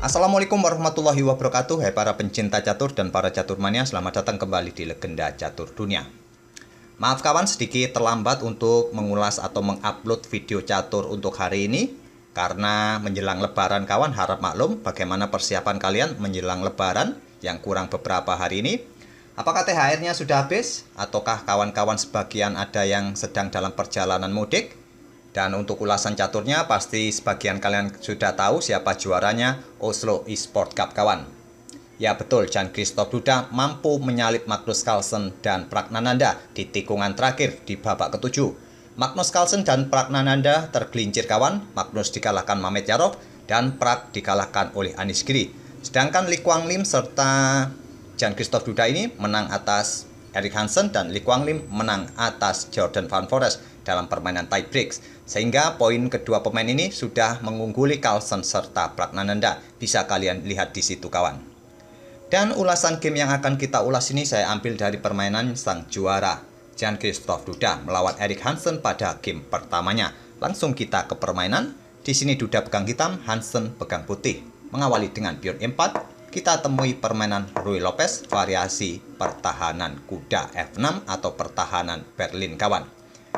Assalamualaikum warahmatullahi wabarakatuh. Hai para pencinta catur dan para catur mania, selamat datang kembali di Legenda Catur Dunia. Maaf kawan, sedikit terlambat untuk mengulas atau mengupload video catur untuk hari ini karena menjelang lebaran kawan. Harap maklum bagaimana persiapan kalian menjelang lebaran yang kurang beberapa hari ini. Apakah THR-nya sudah habis? Ataukah kawan-kawan sebagian ada yang sedang dalam perjalanan mudik? Dan untuk ulasan caturnya, pasti sebagian kalian sudah tahu siapa juaranya, Oslo Esports Cup kawan. Ya betul, Jan Christoph Duda mampu menyalip Magnus Carlsen dan Pragnananda di tikungan terakhir di babak ke-7. Magnus Carlsen dan Pragnananda tergelincir kawan, Magnus dikalahkan Mamet Yarov dan Prag dikalahkan oleh Anish Giri. Sedangkan Lee Kwang Lim serta Jan Christoph Duda ini menang atas Erik Hansen dan Lee Kwang Lim menang atas Jordan Van Forest dalam permainan tie breaks. Sehingga poin kedua pemain ini sudah mengungguli Carlsen serta Pragnananda. Bisa kalian lihat di situ kawan. Dan ulasan game yang akan kita ulas ini saya ambil dari permainan sang juara Jan Christoph Duda melawan Erik Hansen pada game pertamanya. Langsung kita ke permainan. Di sini Duda pegang hitam, Hansen pegang putih. Mengawali dengan pion E4, kita temui permainan Ruy Lopez variasi pertahanan kuda F6 atau pertahanan Berlin kawan.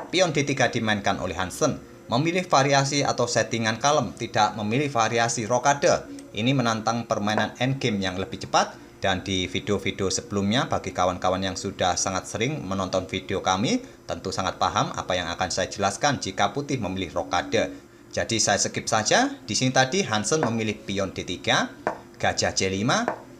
Pion D3 dimainkan oleh Hansen, memilih variasi atau settingan kalem, tidak memilih variasi rokade. Ini menantang permainan endgame yang lebih cepat. Dan di video-video sebelumnya, bagi kawan-kawan yang sudah sangat sering menonton video kami, tentu sangat paham apa yang akan saya jelaskan jika putih memilih rokade. Jadi saya skip saja. Di sini tadi Hansen memilih pion D3, gajah C5,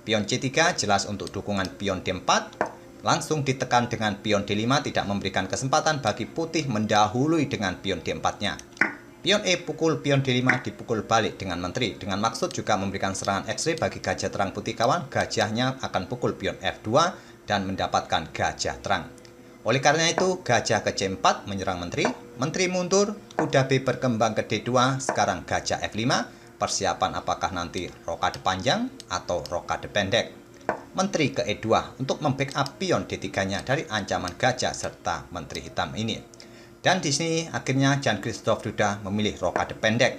pion C3 jelas untuk dukungan pion D4. Langsung ditekan dengan pion D5, tidak memberikan kesempatan bagi putih mendahului dengan pion D4-nya. Pion E pukul pion D5 dipukul balik dengan menteri. Dengan maksud juga memberikan serangan X-ray bagi gajah terang putih kawan. Gajahnya akan pukul pion F2 dan mendapatkan gajah terang. Oleh karena itu, gajah ke C4 menyerang menteri. Menteri mundur, kuda B berkembang ke D2, sekarang gajah F5. Persiapan apakah nanti rokade panjang atau rokade pendek. Menteri ke E2 untuk membackup pion D3-nya dari ancaman gajah serta menteri hitam ini. Dan di sini akhirnya Jan Christoph Duda memilih rokade pendek.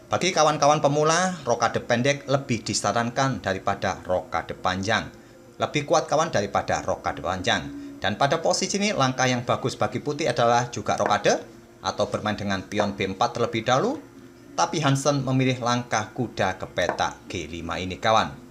Bagi kawan-kawan pemula, rokade pendek lebih disarankan daripada rokade panjang. Lebih kuat kawan daripada rokade panjang. Dan pada posisi ini langkah yang bagus bagi putih adalah juga rokade atau bermain dengan pion B4 terlebih dahulu. Tapi Hansen memilih langkah kuda ke peta G5 ini kawan.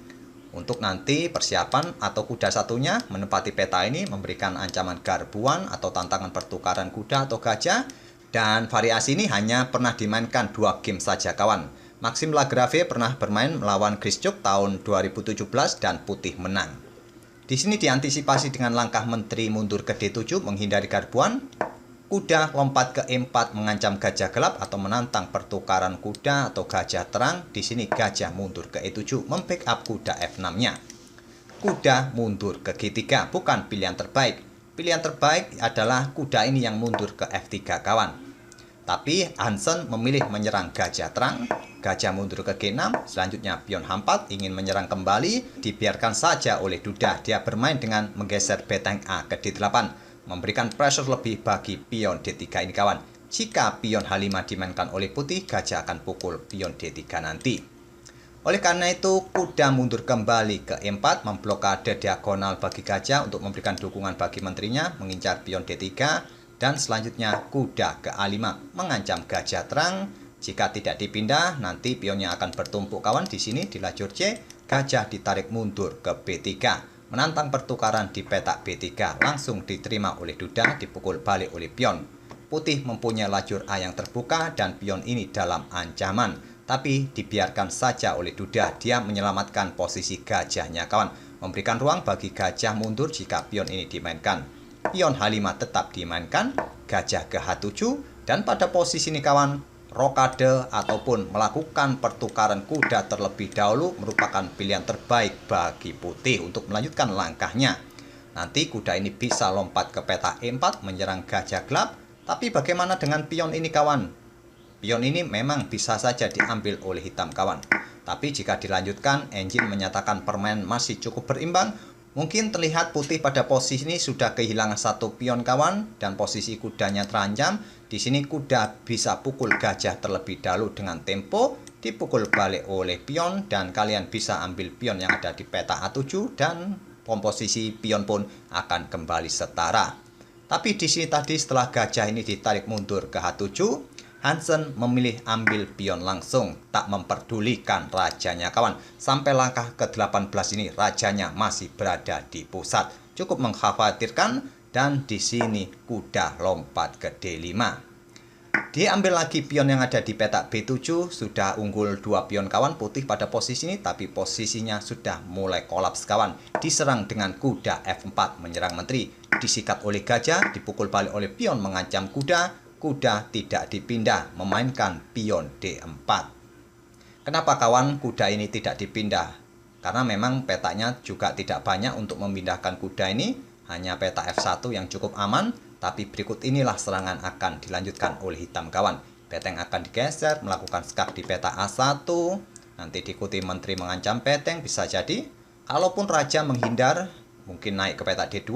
Untuk nanti persiapan atau kuda satunya menempati peta ini memberikan ancaman garbuan atau tantangan pertukaran kuda atau gajah. Dan variasi ini hanya pernah dimainkan 2 game saja kawan. Maxim Lagrave pernah bermain melawan Grischuk tahun 2017 dan putih menang. Di sini diantisipasi dengan langkah menteri mundur ke D7 menghindari garbuan. Kuda lompat ke E4 mengancam gajah gelap atau menantang pertukaran kuda atau gajah terang. Di sini gajah mundur ke E7 membackup kuda F6-nya. Kuda mundur ke G3 bukan pilihan terbaik. Pilihan terbaik adalah kuda ini yang mundur ke F3 kawan. Tapi Hansen memilih menyerang gajah terang. Gajah mundur ke G6. Selanjutnya pion H4 ingin menyerang kembali. Dibiarkan saja oleh Duda. Dia bermain dengan menggeser beteng A ke D8. Memberikan pressure lebih bagi pion D3 ini kawan. Jika pion H5 dimainkan oleh putih, gajah akan pukul pion D3 nanti. Oleh karena itu, kuda mundur kembali ke E4, memblokade diagonal bagi gajah untuk memberikan dukungan bagi menterinya, mengincar pion D3, dan selanjutnya kuda ke A5, mengancam gajah terang. Jika tidak dipindah, nanti pionnya akan bertumpuk kawan di sini di lajur C, gajah ditarik mundur ke B3. Menantang pertukaran di petak B3 langsung diterima oleh Duda, dipukul balik oleh pion. Putih mempunyai lajur A yang terbuka dan pion ini dalam ancaman. Tapi dibiarkan saja oleh Duda, dia menyelamatkan posisi gajahnya kawan. Memberikan ruang bagi gajah mundur jika pion ini dimainkan. Pion H5 tetap dimainkan, gajah ke H7 dan pada posisi ini kawan, rokade ataupun melakukan pertukaran kuda terlebih dahulu merupakan pilihan terbaik bagi putih untuk melanjutkan langkahnya. Nanti kuda ini bisa lompat ke peta E4 menyerang gajah gelap. Tapi bagaimana dengan pion ini kawan? Pion ini memang bisa saja diambil oleh hitam kawan. Tapi jika dilanjutkan, engine menyatakan permainan masih cukup berimbang. Mungkin terlihat putih pada posisi ini sudah kehilangan 1 pion kawan dan posisi kudanya terancam. Di sini kuda bisa pukul gajah terlebih dahulu dengan tempo. dipukul balik oleh pion, dan kalian bisa ambil pion yang ada di peta A7 dan komposisi pion pun akan kembali setara. Tapi di sini tadi setelah gajah ini ditarik mundur ke H7, Hansen memilih ambil pion langsung, tak memperdulikan rajanya kawan. Sampai langkah ke-18 ini rajanya masih berada di pusat. Cukup mengkhawatirkan, dan di sini kuda lompat ke D5. Diambil lagi pion yang ada di peta B7, sudah unggul 2 pion kawan, putih pada posisi ini, tapi posisinya sudah mulai kolaps kawan. Diserang dengan kuda F4 menyerang menteri, disikat oleh gajah, dipukul balik oleh pion mengancam kuda, kuda tidak dipindah, memainkan pion D4. Kenapa kawan kuda ini tidak dipindah? Karena memang petanya juga tidak banyak untuk memindahkan kuda ini, hanya peta F1 yang cukup aman. Tapi berikut inilah serangan akan dilanjutkan oleh hitam kawan. Beteng akan digeser, melakukan skak di peta A1. Nanti diikuti menteri mengancam beteng, bisa jadi. Kalaupun raja menghindar, mungkin naik ke peta D2.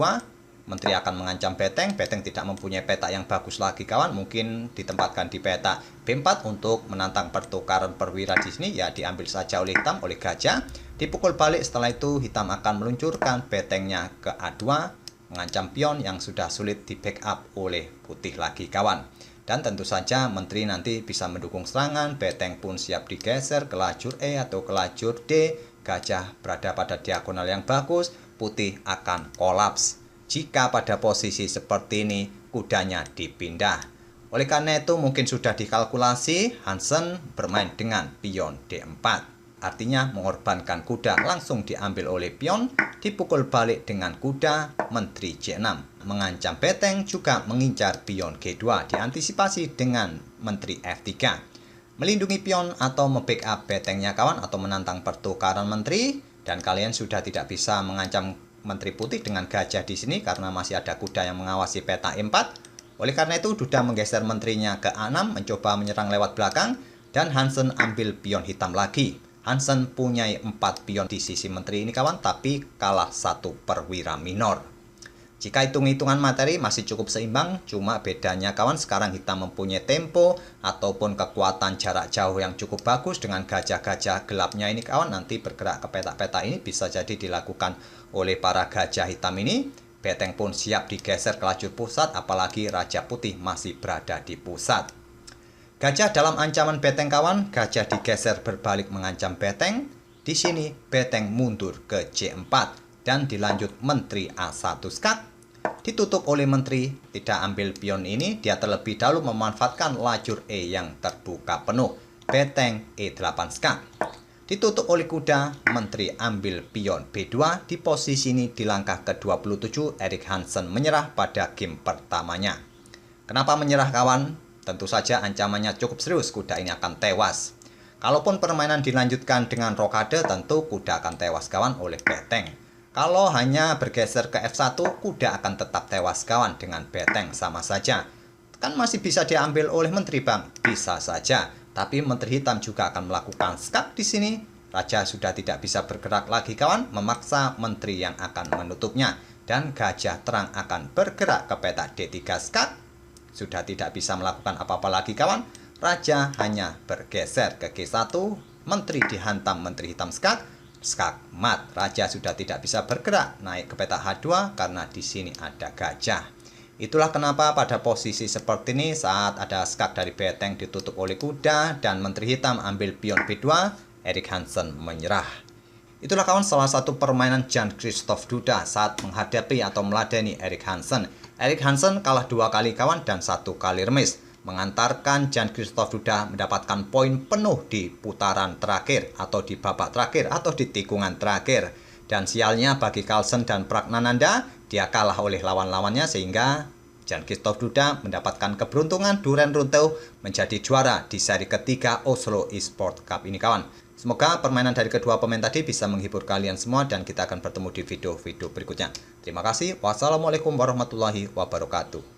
Menteri akan mengancam beteng, beteng tidak mempunyai peta yang bagus lagi kawan. Mungkin ditempatkan di peta B4 untuk menantang pertukaran perwira di sini. Ya diambil saja oleh hitam, oleh gajah. Dipukul balik, setelah itu hitam akan meluncurkan betengnya ke A2. Mengancam pion yang sudah sulit di backup oleh putih lagi kawan. Dan tentu saja menteri nanti bisa mendukung serangan, beteng pun siap digeser ke lajur E atau ke lajur D. Gajah berada pada diagonal yang bagus, putih akan kolaps jika pada posisi seperti ini kudanya dipindah. Oleh karena itu mungkin sudah dikalkulasi, Hansen bermain dengan pion D4. Artinya mengorbankan kuda, langsung diambil oleh pion, dipukul balik dengan kuda, menteri C6. Mengancam beteng, juga mengincar pion G2, diantisipasi dengan menteri F3. Melindungi pion atau membackup betengnya kawan, atau menantang pertukaran menteri. Dan kalian sudah tidak bisa mengancam menteri putih dengan gajah di sini, karena masih ada kuda yang mengawasi peta E4. Oleh karena itu, Duda menggeser menterinya ke A6, mencoba menyerang lewat belakang, dan Hansen ambil pion hitam lagi. Hansen punya 4 pion di sisi menteri ini kawan, tapi kalah 1 perwira minor. Jika hitung-hitungan materi masih cukup seimbang, cuma bedanya kawan sekarang hitam mempunyai tempo ataupun kekuatan jarak jauh yang cukup bagus dengan gajah-gajah gelapnya ini kawan. Nanti bergerak ke peta-peta ini bisa jadi dilakukan oleh para gajah hitam ini. Beteng pun siap digeser ke lajur pusat, apalagi raja putih masih berada di pusat. Gajah dalam ancaman beteng kawan, gajah digeser berbalik mengancam beteng. Di sini beteng mundur ke C4 dan dilanjut menteri A1 skak. Ditutup oleh menteri, tidak ambil pion ini, dia terlebih dahulu memanfaatkan lajur E yang terbuka penuh. Beteng E8 skak. Ditutup oleh kuda, menteri ambil pion B2. Di posisi ini di langkah ke-27 Erik Hansen menyerah pada game pertamanya. Kenapa menyerah kawan? Tentu saja ancamannya cukup serius, kuda ini akan tewas. Kalaupun permainan dilanjutkan dengan rokade, tentu kuda akan tewas kawan oleh beteng. Kalau hanya bergeser ke F1, kuda akan tetap tewas kawan dengan beteng, sama saja. Kan masih bisa diambil oleh menteri bang? Bisa saja, tapi menteri hitam juga akan melakukan skak di sini. Raja sudah tidak bisa bergerak lagi kawan, memaksa menteri yang akan menutupnya. Dan gajah terang akan bergerak ke peta D3 skak. Sudah tidak bisa melakukan apa-apa lagi kawan. Raja hanya bergeser ke G1. Menteri dihantam menteri hitam skak. Skak mat. Raja sudah tidak bisa bergerak naik ke peta H2 karena di sini ada gajah. Itulah kenapa pada posisi seperti ini saat ada skak dari beteng ditutup oleh kuda dan menteri hitam ambil pion B2, Erik Hansen menyerah. Itulah kawan salah satu permainan Jan Christoph Duda saat menghadapi atau meladeni Erik Hansen. Erik Hansen kalah 2 kali kawan dan 1 kali remis, mengantarkan Jan Christoph Duda mendapatkan poin penuh di putaran terakhir atau di babak terakhir atau di tikungan terakhir. Dan sialnya bagi Carlsen dan Pragnananda, dia kalah oleh lawan-lawannya sehingga Jan Christoph Duda mendapatkan keberuntungan Duren Runtuh menjadi juara di seri ketiga Oslo Esports Cup ini kawan. Semoga permainan dari kedua pemain tadi bisa menghibur kalian semua dan kita akan bertemu di video-video berikutnya. Terima kasih. Wassalamualaikum warahmatullahi wabarakatuh.